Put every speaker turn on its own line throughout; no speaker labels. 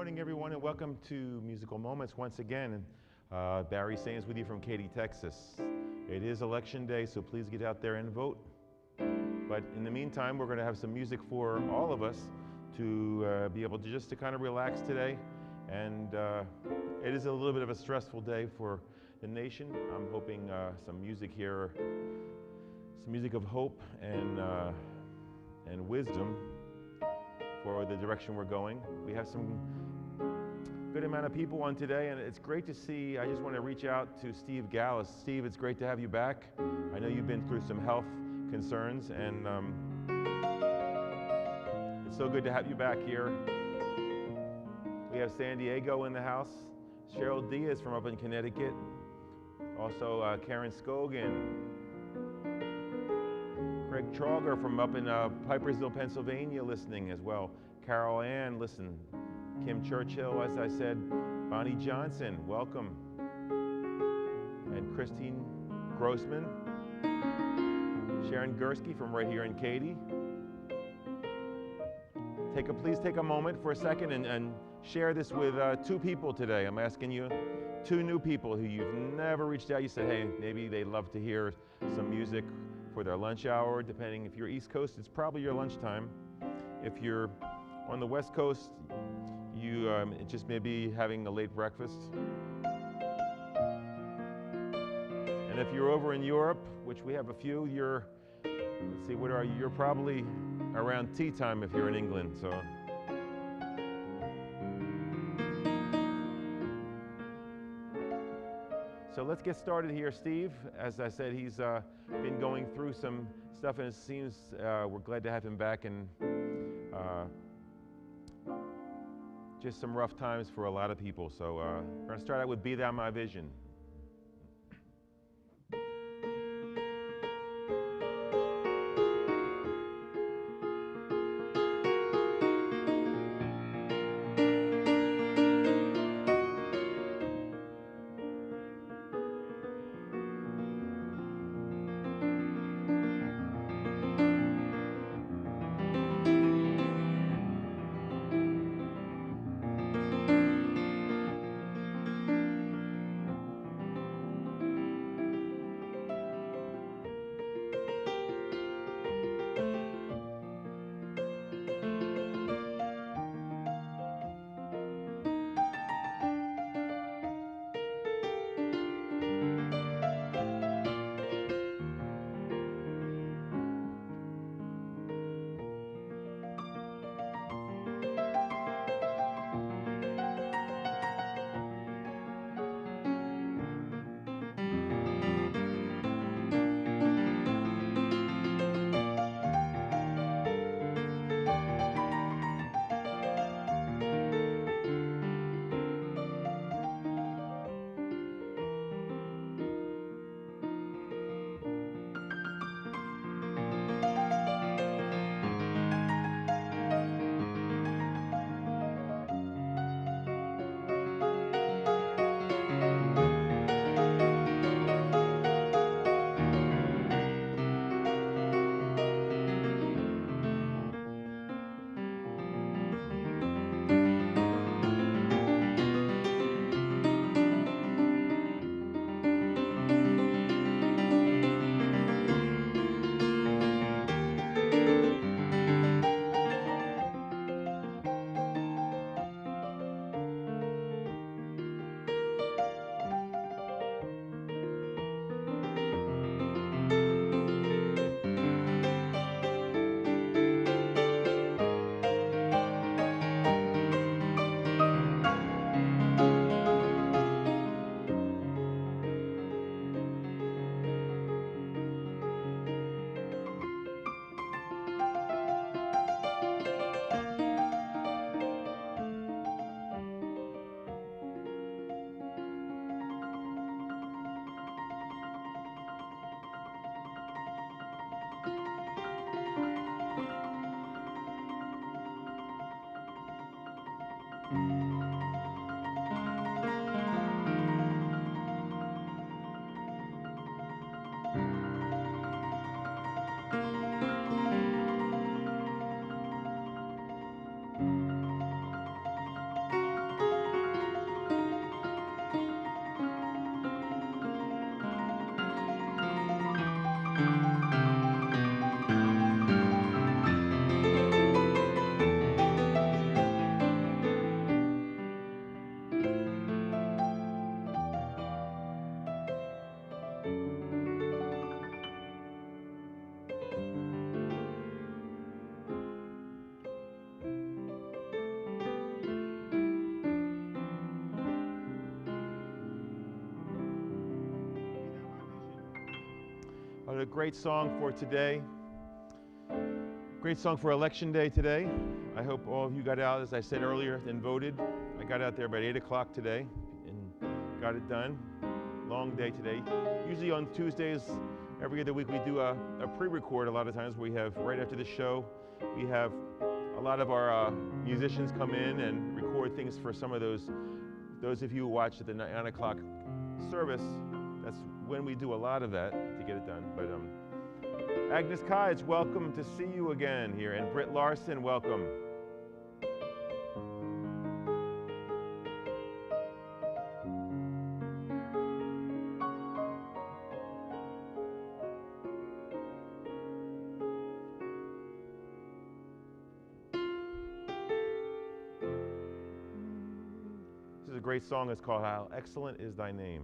morning, everyone, and welcome to Musical Moments once again. Barry Sains with you from Katy, Texas. It is election day, so please get out there and vote. But in the meantime, we're going to have some music for all of us to be able to just kind of relax today. And it is a little bit of a stressful day for the nation. I'm hoping some music here, some music of hope and wisdom for the direction we're going. We have some good amount of people on today, and it's great to see. I just want to reach out to Steve Gallus. Steve, it's great to have you back. I know you've been through some health concerns, and it's so good to have you back here. We have San Diego in the house, Cheryl Diaz from up in Connecticut, also Karen Scogan, Craig Trauger from up in Pipersville, Pennsylvania, listening as well. Carol Ann, listen. Kim Churchill, as I said. Bonnie Johnson, welcome. And Christine Grossman. Sharon Gursky from right here in Katy. Please take a moment for a second and share this with two people today. I'm asking you, two new people who you've never reached out. You said, hey, maybe they'd love to hear some music for their lunch hour, depending. If you're East Coast, it's probably your lunchtime. If you're on the West Coast, you it just may be having a late breakfast. And if you're over in Europe, which we have a few, let's see, what are you? You're probably around tea time if you're in England. So let's get started here. Steve, as I said, he's been going through some stuff, and it seems we're glad to have him back, and just some rough times for a lot of people. So we're going to start out with Be Thou My Vision. A great song for today. Great song for Election Day today. I hope all of you got out, as I said earlier, and voted. I got out there about 8 o'clock today and got it done. Long day today. Usually on Tuesdays, every other week, we do a pre-record a lot of times. We have, right after the show, we have a lot of our musicians come in and record things for some of those of you who watched at the 9 o'clock service. That's when we do a lot of that to get it done. But Agnes Kij, welcome to see you again here. And Britt Larson, welcome. This is a great song. It's called How Excellent Is Thy Name.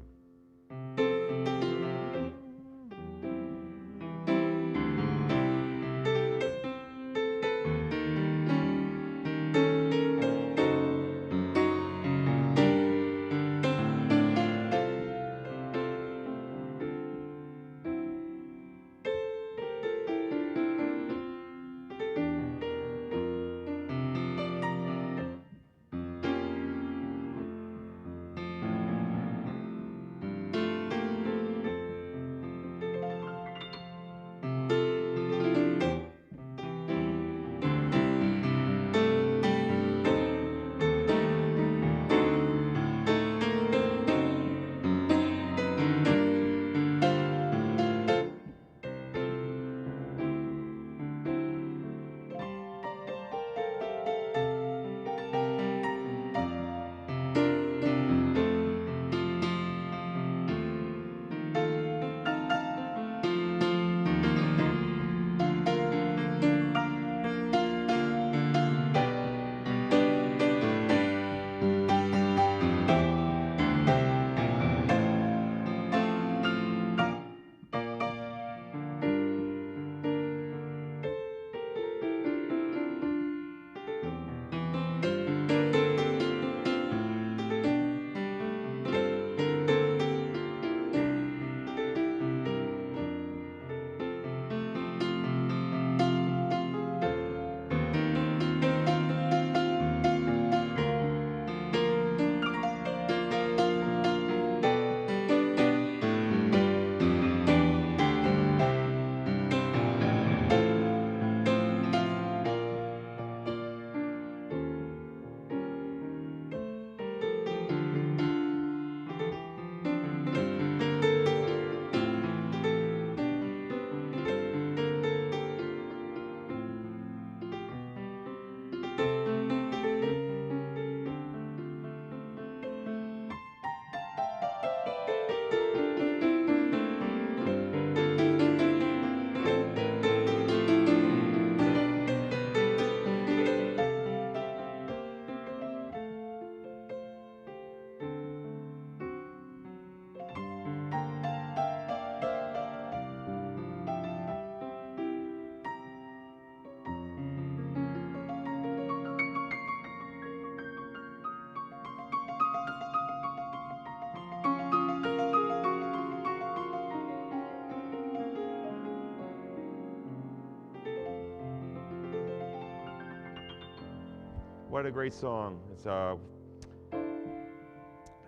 What a great song. It's, I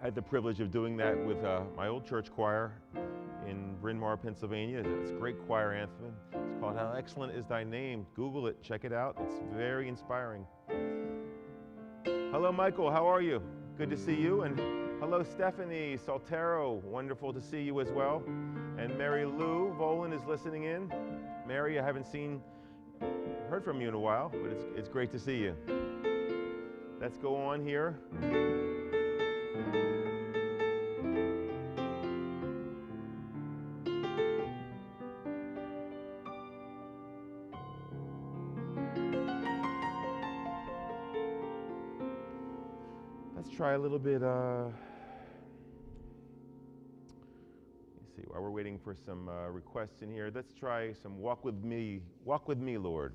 had the privilege of doing that with my old church choir in Bryn Mawr, Pennsylvania. It's a great choir anthem. It's called How Excellent Is Thy Name. Google it, check it out. It's very inspiring. Hello, Michael, how are you? Good to see you. And hello, Stephanie Saltero. Wonderful to see you as well. And Mary Lou Volan is listening in. Mary, I haven't heard from you in a while, but it's great to see you. Let's go on here. try a little bit, let's see, while we're waiting for some requests in here, let's try some Walk With Me, Lord.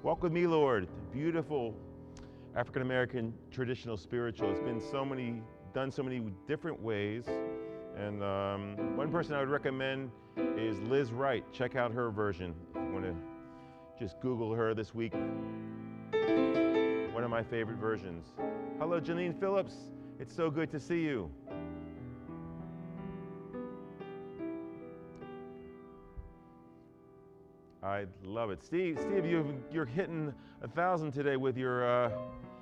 Walk With Me, Lord, beautiful African-American traditional spiritual. It's been done so many different ways. And one person I would recommend is Liz Wright. Check out her version. If you want to just Google her this week. One of my favorite versions. Hello, Janine Phillips. It's so good to see you. I love it. Steve, you're hitting 1,000 today with your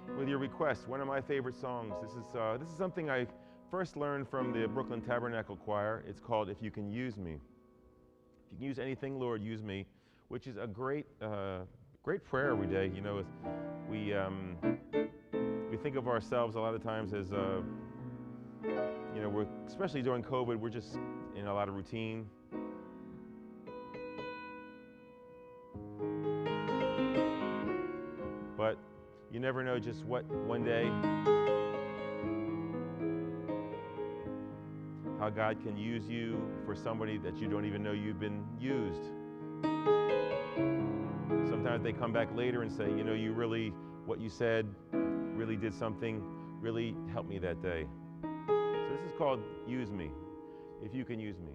request. One of my favorite songs. This is something I first learned from the Brooklyn Tabernacle Choir. It's called "If You Can Use Me." If you can use anything, Lord, use me, which is a great prayer every day. You know, we think of ourselves a lot of times as you know, especially during COVID, we're just in a lot of routine. But you never know just what one day, how God can use you for somebody that you don't even know you've been used. Sometimes they come back later and say, you know, what you said really did something, really helped me that day. So this is called Use Me, if you can use me.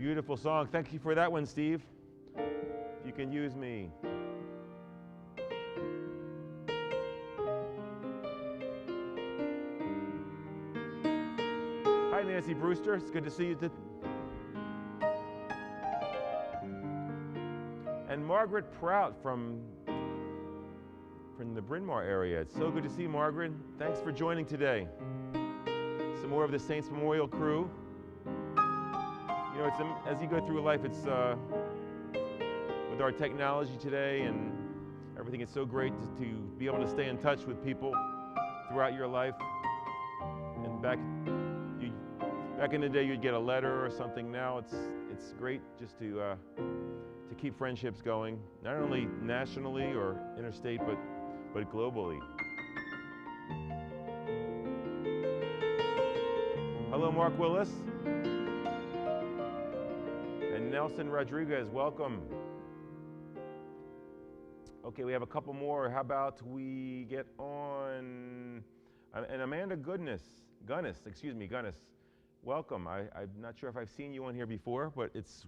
Beautiful song. Thank you for that one, Steve. If you can use me. Hi, Nancy Brewster. It's good to see you. And Margaret Prout from the Bryn Mawr area. It's so good to see you, Margaret. Thanks for joining today. Some more of the Saints Memorial crew. You know, as you go through life, it's with our technology today and everything, it's so great to be able to stay in touch with people throughout your life. And back in the day, you'd get a letter or something. Now it's great just to keep friendships going, not only nationally or interstate, but globally. Hello, Mark Willis. And Nelson Rodriguez, welcome. Okay, we have a couple more. How about we get on, and Amanda Gunnis, welcome. I'm not sure if I've seen you on here before, but it's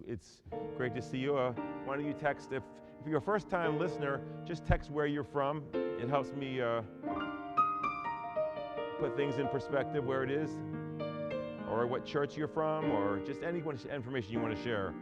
great to see you. Why don't you text, if you're a first-time listener, just text where you're from. It helps me put things in perspective where it is, or what church you're from, or just any information you want to share.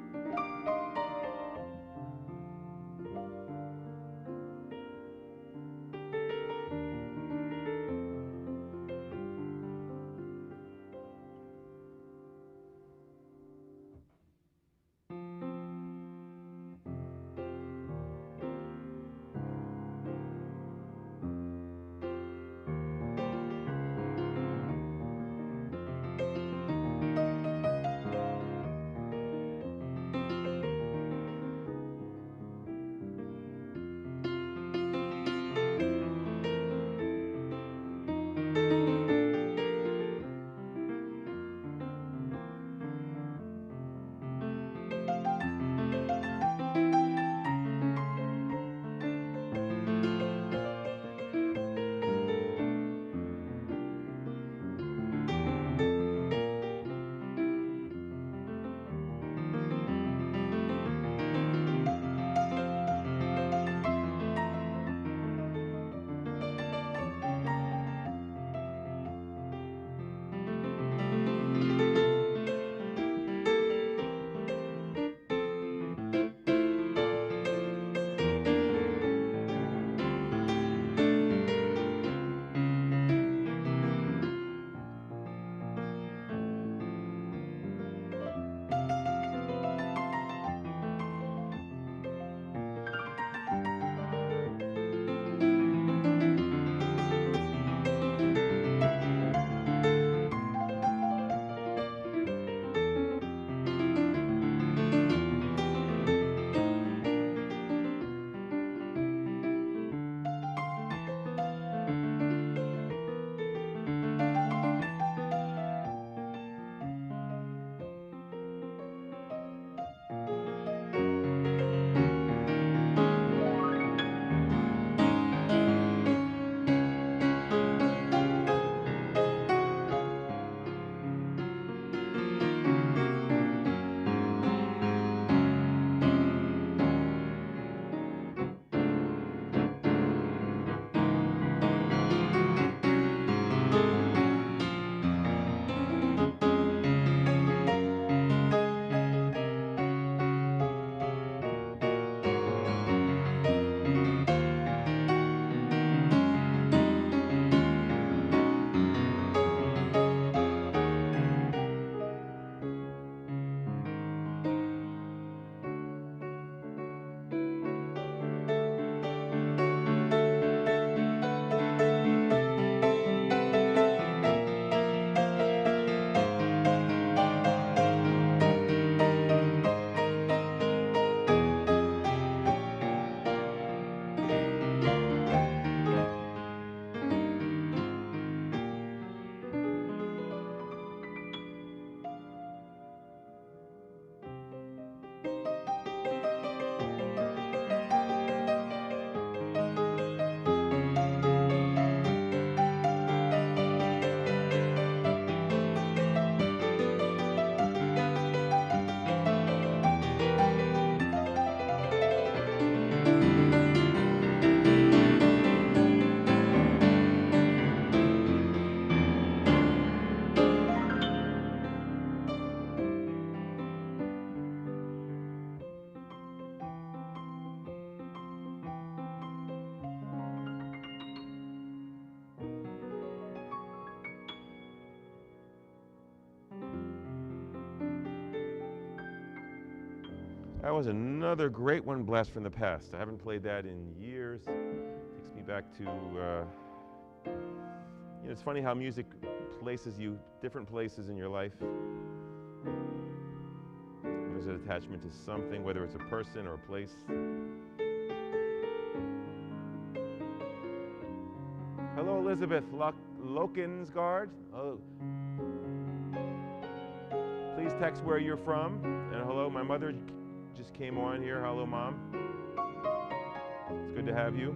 That was another great one, Blast from the Past. I haven't played that in years. Takes me back to, it's funny how music places you different places in your life. There's an attachment to something, whether it's a person or a place. Hello, Elizabeth Lokensgaard. Please text where you're from. And hello, my mother just came on here. Hello, Mom. It's good to have you.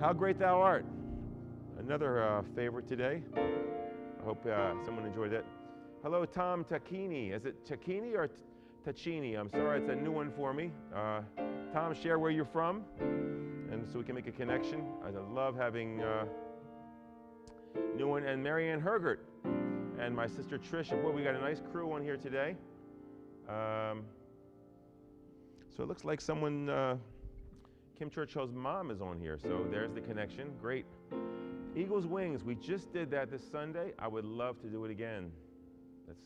How Great Thou Art. Another favorite today. I hope someone enjoyed it. Hello, Tom Tacchini. Is it Tacchini or Tacchini? I'm sorry, it's a new one for me. Tom, share where you're from, and so we can make a connection. I love having new one. And Marianne Hergert and my sister Tricia. Boy, we got a nice crew on here today. So it looks like someone, Kim Churchill's mom is on here, so there's the connection. Great. Eagle's Wings, we just did that this Sunday. I would love to do it again. That's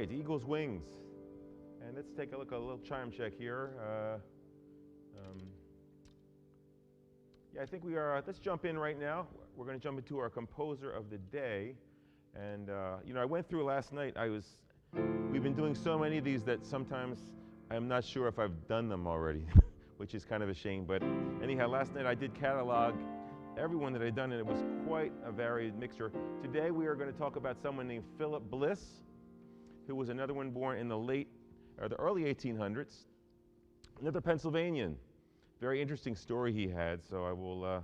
right, Eagle's Wings. And let's take a look at a little chime check here. Yeah, I think we are, let's jump in right now. We're going to jump into our composer of the day. And, you know, I went through last night, we've been doing so many of these that sometimes I'm not sure if I've done them already, which is kind of a shame. But anyhow, last night I did catalog everyone that I'd done, and it was quite a varied mixture. Today we are going to talk about someone named Philip Bliss, who was another one born in the early 1800s, another Pennsylvanian. Very interesting story he had, so I will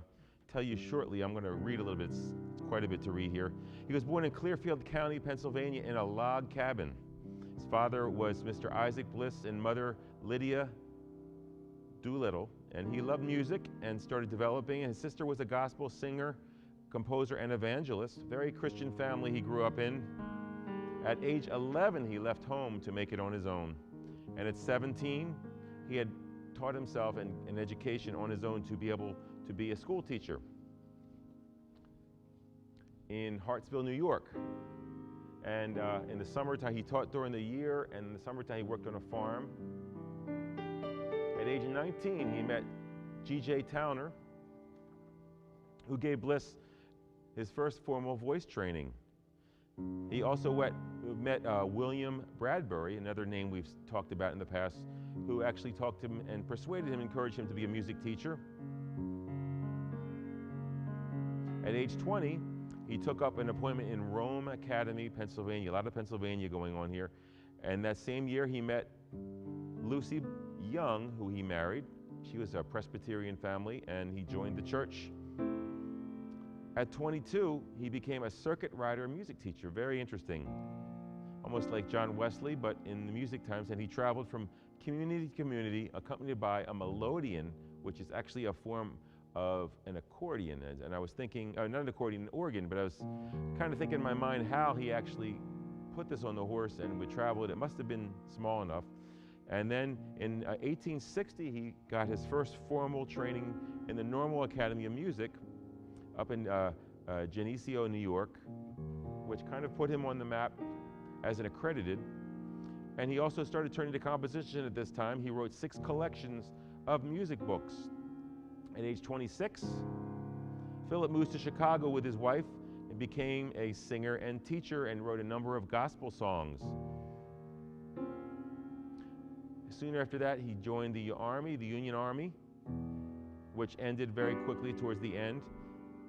tell you shortly. I'm going to read a little bit. It's quite a bit to read here. He was born in Clearfield County, Pennsylvania, in a log cabin. His father was Mr. Isaac Bliss and mother Lydia Doolittle, and he loved music and started developing. His sister was a gospel singer, composer, and evangelist. Very Christian family he grew up in. At age 11, he left home to make it on his own. And at 17, he had taught himself an education on his own to be able to be a school teacher in Hartsville, New York. And in the summertime, he taught during the year, and in the summertime, he worked on a farm. At age 19, he met G.J. Towner, who gave Bliss his first formal voice training. He also met William Bradbury, another name we've talked about in the past, who actually talked to him and persuaded him, encouraged him to be a music teacher. At age 20, he took up an appointment in Rome Academy, Pennsylvania. A lot of Pennsylvania going on here. And that same year, he met Lucy Young, who he married. She was a Presbyterian family, and he joined the church. At 22, he became a circuit rider and music teacher. Very interesting. Almost like John Wesley, but in the music times. And he traveled from community to community, accompanied by a melodeon, which is actually a form of an accordion. And I was thinking, not an accordion, an organ, but I was kind of thinking in my mind how he actually put this on the horse and would travel it. It must have been small enough. And then in 1860, he got his first formal training in the Normal Academy of Music up in Geneseo, New York, which kind of put him on the map as an accredited. And he also started turning to composition at this time. He wrote 6 collections of music books. At age 26, Philip moved to Chicago with his wife and became a singer and teacher and wrote a number of gospel songs. Soon after that, he joined the Army, the Union Army, which ended very quickly towards the end.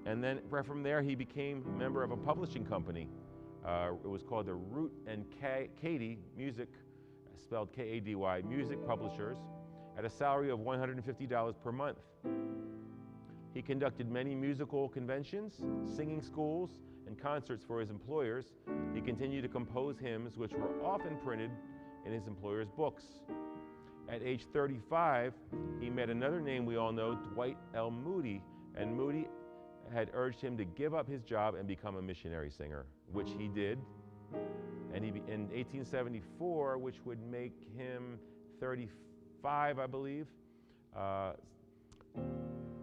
And then from there, he became a member of a publishing company. It was called the Root and Cady Music, spelled K-A-D-Y, Music Publishers, at a salary of $150 per month. He conducted many musical conventions, singing schools, and concerts for his employers. He continued to compose hymns, which were often printed in his employer's books. At age 35, he met another name we all know, Dwight L. Moody, and Moody had urged him to give up his job and become a missionary singer, which he did. And in 1874, which would make him 35, I believe,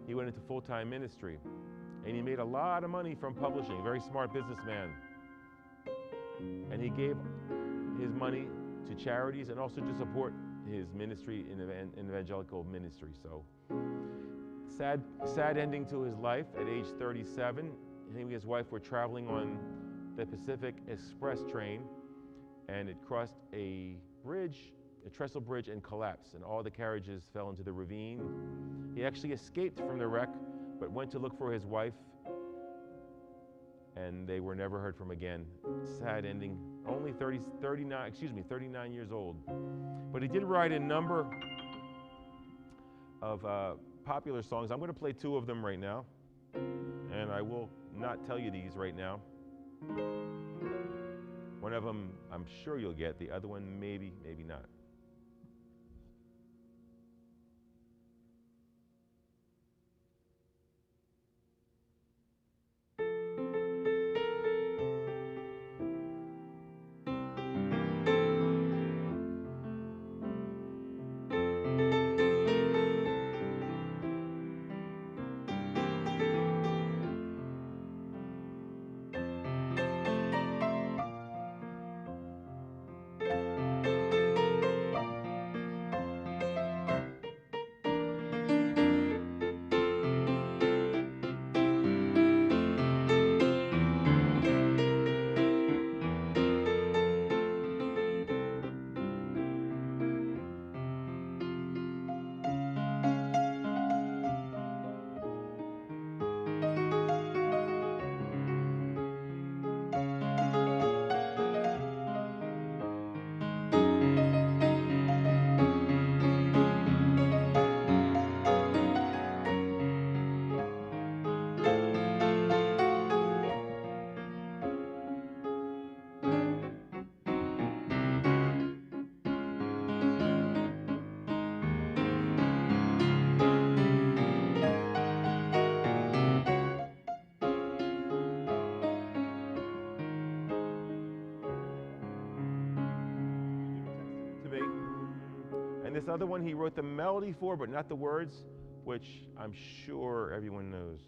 he went into full-time ministry. And he made a lot of money from publishing, very smart businessman. And he gave his money to charities and also to support his ministry in evangelical ministry. So sad ending to his life at age 37. He and his wife were traveling on the Pacific Express train, and it crossed a bridge, a trestle bridge, and collapsed, and all the carriages fell into the ravine. He actually escaped from the wreck, but went to look for his wife, and they were never heard from again. Sad ending. Only 39 years old. But he did write a number of popular songs. I'm going to play 2 of them right now, and I will not tell you these right now. One of them I'm sure you'll get. The other one maybe, maybe not. this other one he wrote the melody for, but not the words, which I'm sure everyone knows.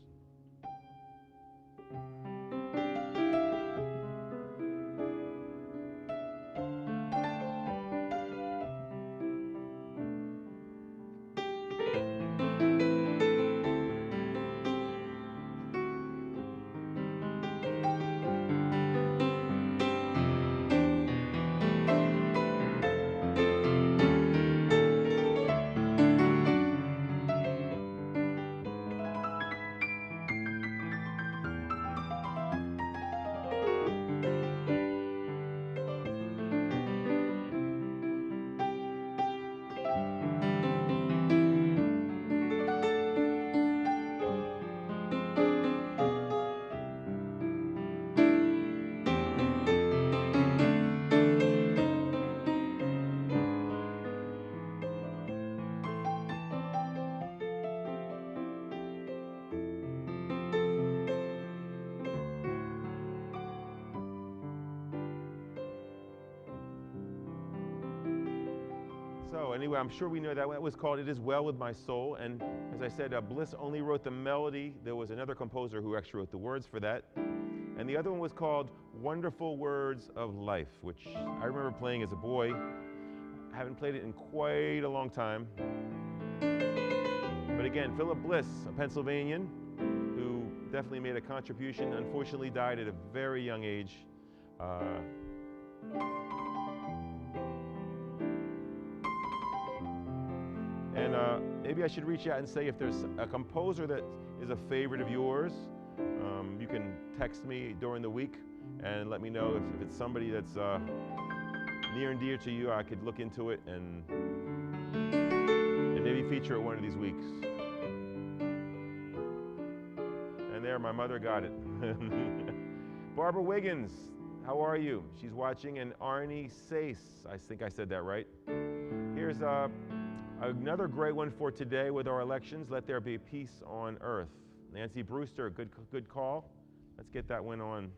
So anyway, I'm sure we know that was called It Is Well With My Soul. And as I said, Bliss only wrote the melody. There was another composer who actually wrote the words for that. And the other one was called Wonderful Words of Life, which I remember playing as a boy. I haven't played it in quite a long time. But again, Philip Bliss, a Pennsylvanian who definitely made a contribution, unfortunately died at a very young age. Maybe I should reach out and say if there's a composer that is a favorite of yours, you can text me during the week and let me know if it's somebody that's near and dear to you. I could look into it and maybe feature it one of these weeks. And there, my mother got it. Barbara Wiggins, how are you? She's watching. And Arnie Sace, I think I said that right. Here's another great one for today with our elections. Let there be peace on earth. Nancy Brewster, good call. Let's get that one on.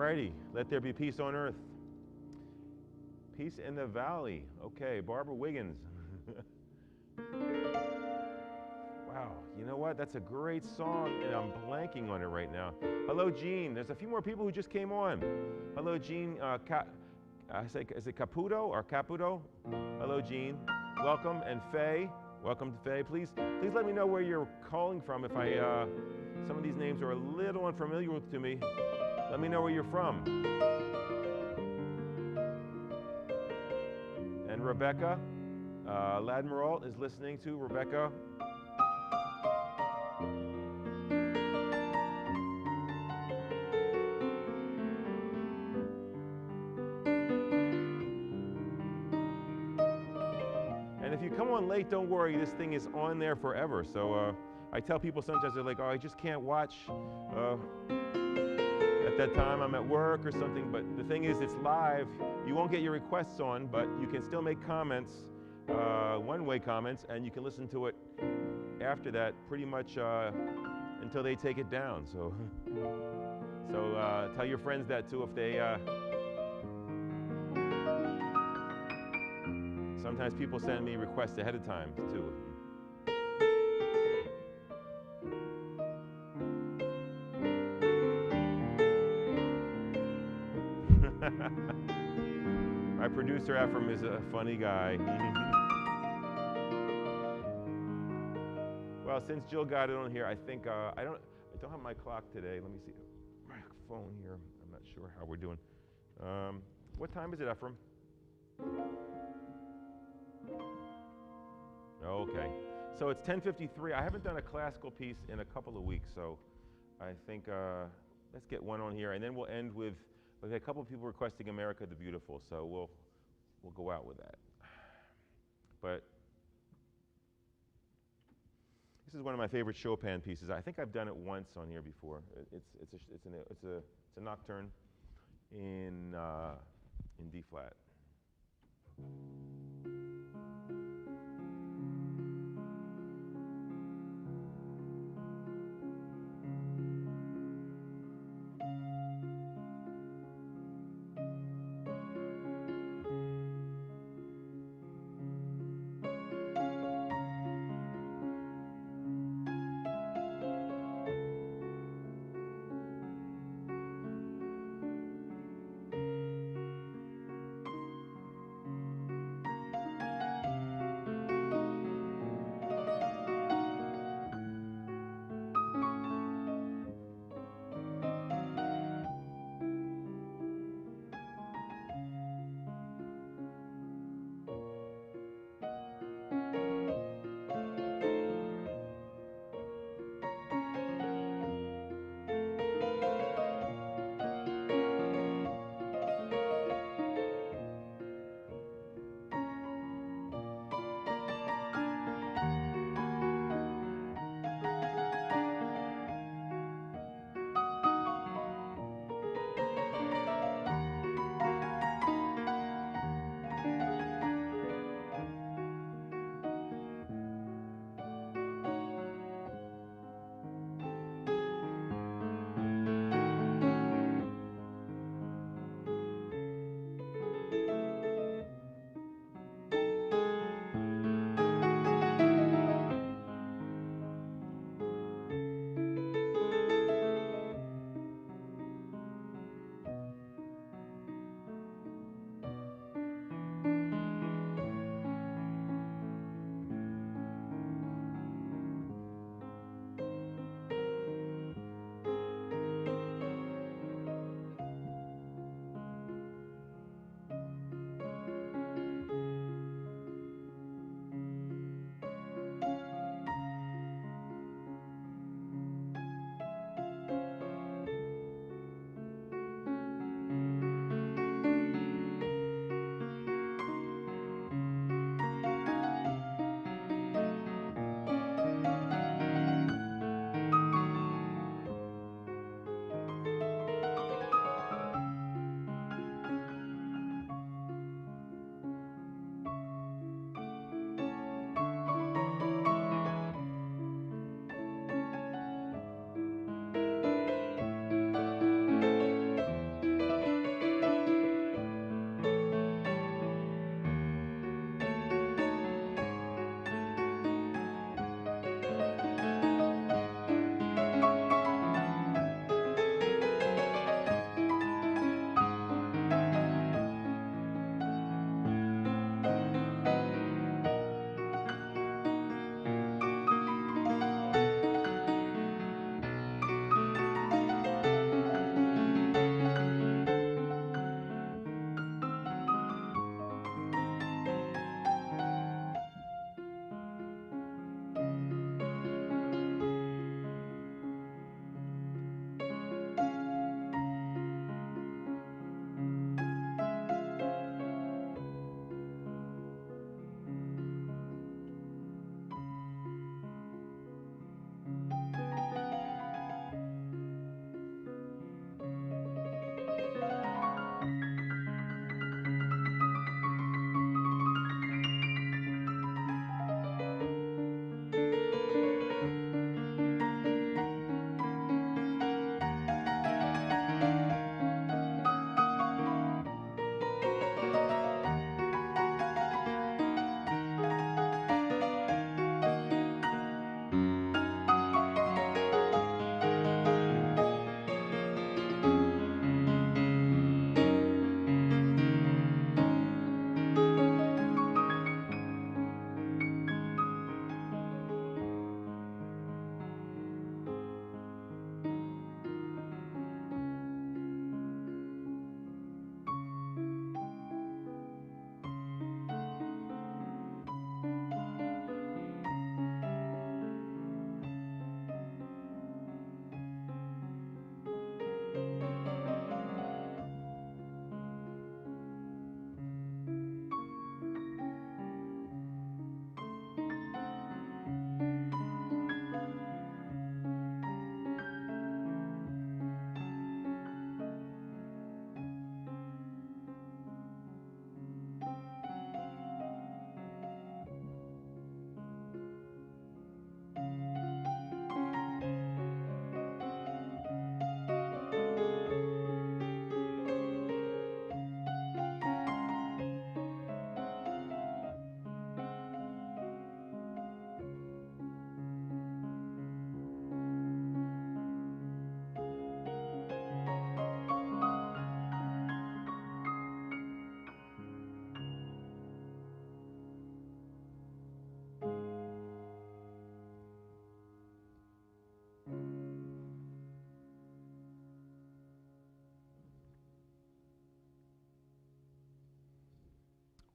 righty. Let there be peace on earth. Peace in the valley. Okay, Barbara Wiggins. Wow, you know what? That's a great song, and I'm blanking on it right now. Hello, Jean. There's a few more people who just came on. Hello, Jean. Is it Caputo or Caputo? Hello, Jean. Welcome, and Faye. Welcome to Faye. Please let me know where you're calling from. If some of these names are a little unfamiliar to me, let me know where you're from. And Rebecca Ladmiral is listening to. Rebecca. And if you come on late, don't worry, this thing is on there forever. So I tell people sometimes, they're like, oh, I just can't watch. At that time, I'm at work or something. But the thing is, it's live. You won't get your requests on, but you can still make comments, one-way comments, and you can listen to it after that pretty much until they take it down. So, tell your friends that too if they... Sometimes people send me requests ahead of time, too. My producer, Ephraim, is a funny guy. Well, since Jill got it on here, I think, I don't have my clock today. Let me see. My phone here. I'm not sure how we're doing. What time is it, Ephraim? Okay, so it's 10:53. I haven't done a classical piece in a couple of weeks, so I think let's get one on here, and then we'll end with a couple of people requesting "America the Beautiful," so we'll go out with that. But this is one of my favorite Chopin pieces. I think I've done it once on here before. It's a nocturne in D flat.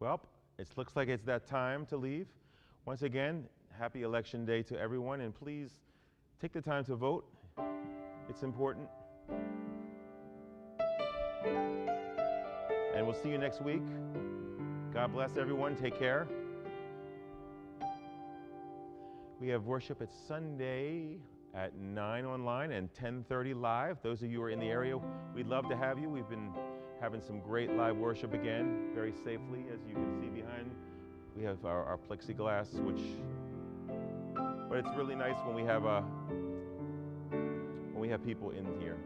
Well, it looks like it's that time to leave. Once again, happy Election Day to everyone, and please take the time to vote. It's important. And we'll see you next week. God bless everyone. Take care. We have worship at Sunday at 9 online and 10:30 live. Those of you who are in the area, we'd love to have you. We've been having some great live worship again, very safely, as you can see behind. We have our plexiglass, but it's really nice when we have people in here.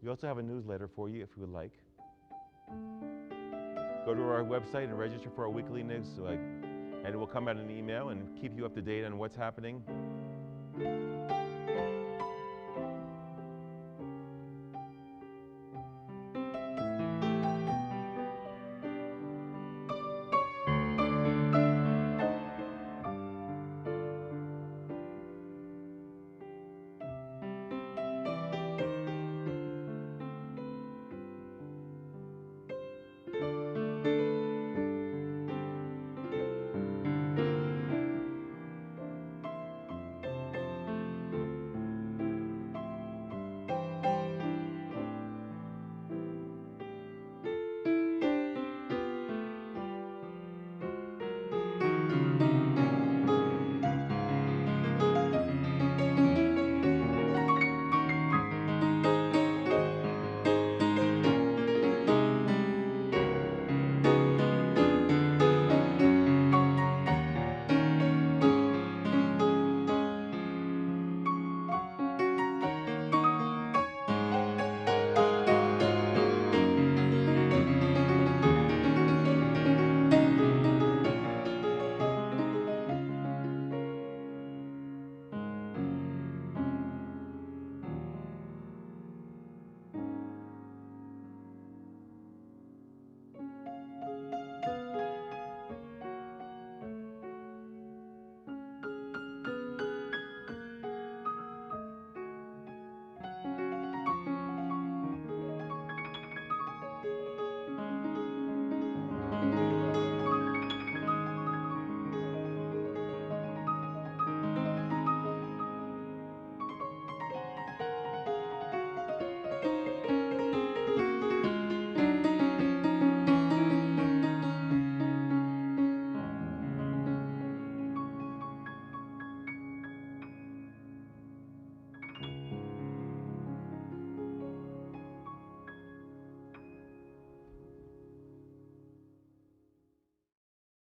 We also have a newsletter for you if you would like. Go to our website and register for our weekly news, and it will come out in an email and keep you up to date on what's happening.